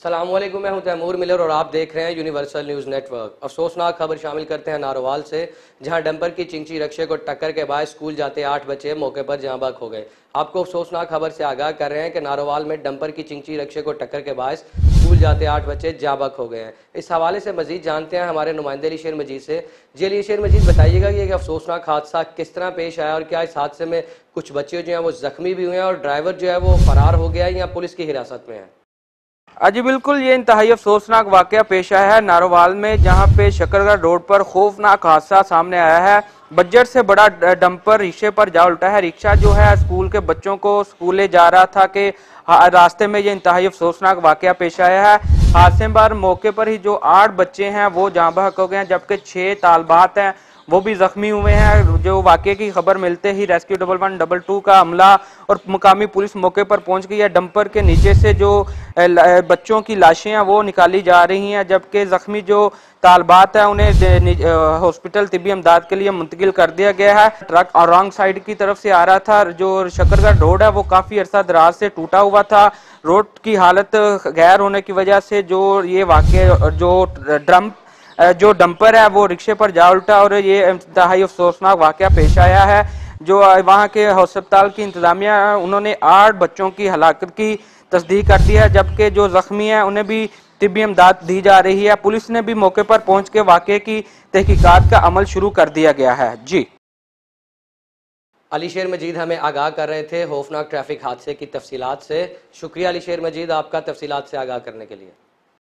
अस्सलाम वालेकुम, मैं हूं तैमूर मिलर और आप देख रहे हैं यूनिवर्सल न्यूज़ नेटवर्क। अफसोसनाक खबर शामिल करते हैं नारोवाल से, जहां डंपर की चिंची रक्षे को टक्कर के बाद स्कूल जाते 8 बच्चे मौके पर जाँ बहक हो गए। आपको अफसोसनाक खबर से आगाह कर रहे हैं कि नारोवाल में डंपर की चिंची रक्षे को टक्कर के बाद स्कूल जाते 8 बच्चे जाँ बहक हो गए हैं। इस हवाले से मजीद जानते हैं हमारे नुमाइंदे अली शेर मजीद से। जी अली शेर मजीद, बताइएगा कि एक अफसोसनाक हादसा किस तरह पेश आया और क्या इस हादसे में कुछ बच्चे जो हैं वो जख्मी भी हुए हैं और ड्राइवर जो है वो फरार हो गया है या पुलिस की हिरासत में है? जी बिल्कुल, ये इंतहाई अफसोसनाक वाकया पेश आया है नारोवाल में, जहां पे शकरगढ़ रोड पर खौफनाक हादसा सामने आया है। बजट से बड़ा डंपर रिक्शे पर जा उल्टा है। रिक्शा जो है स्कूल के बच्चों को स्कूल ले जा रहा था कि रास्ते में ये इंतहाई अफसोसनाक वाकया पेश आया है। हादसे पर मौके पर ही जो 8 बच्चे हैं वो जाँ बहक हो गए हैं, जबकि 6 तालबात हैं वो भी जख्मी हुए हैं। जो वाकये की खबर मिलते ही रेस्क्यू 112 का अमला और मुकामी पुलिस मौके पर पहुंच गई है। डंपर के नीचे से जो बच्चों की लाशें हैं वो निकाली जा रही हैं, जबकि जख्मी जो तालबात है उन्हें हॉस्पिटल तिब्बी अमदाद के लिए मुंतकिल कर दिया गया है। ट्रक और रॉन्ग साइड की तरफ से आ रहा था। जो शकरगढ़ रोड है वो काफी अरसा दराज से टूटा हुआ था। रोड की हालत गैर होने की वजह से जो ये वाकया जो डंपर है वो रिक्शे पर जा उल्टा और ये इंतहाई अफसोसनाक वाकया पेश आया है। जो वहाँ के हस्पताल की इंतजामिया है उन्होंने 8 बच्चों की हलाकत की तस्दीक कर दी है, जबकि जो जख्मी है उन्हें भी तिब्बी इमदाद दी जा रही है। पुलिस ने भी मौके पर पहुंच के वाकये की तहकीकात का अमल शुरू कर दिया गया है। जी अली शेर मजीद हमें आगाह कर रहे थे खौफनाक ट्रैफिक हादसे की तफसीलात से। शुक्रिया अली शेर मजीद आपका तफसीलात से आगाह करने के लिए।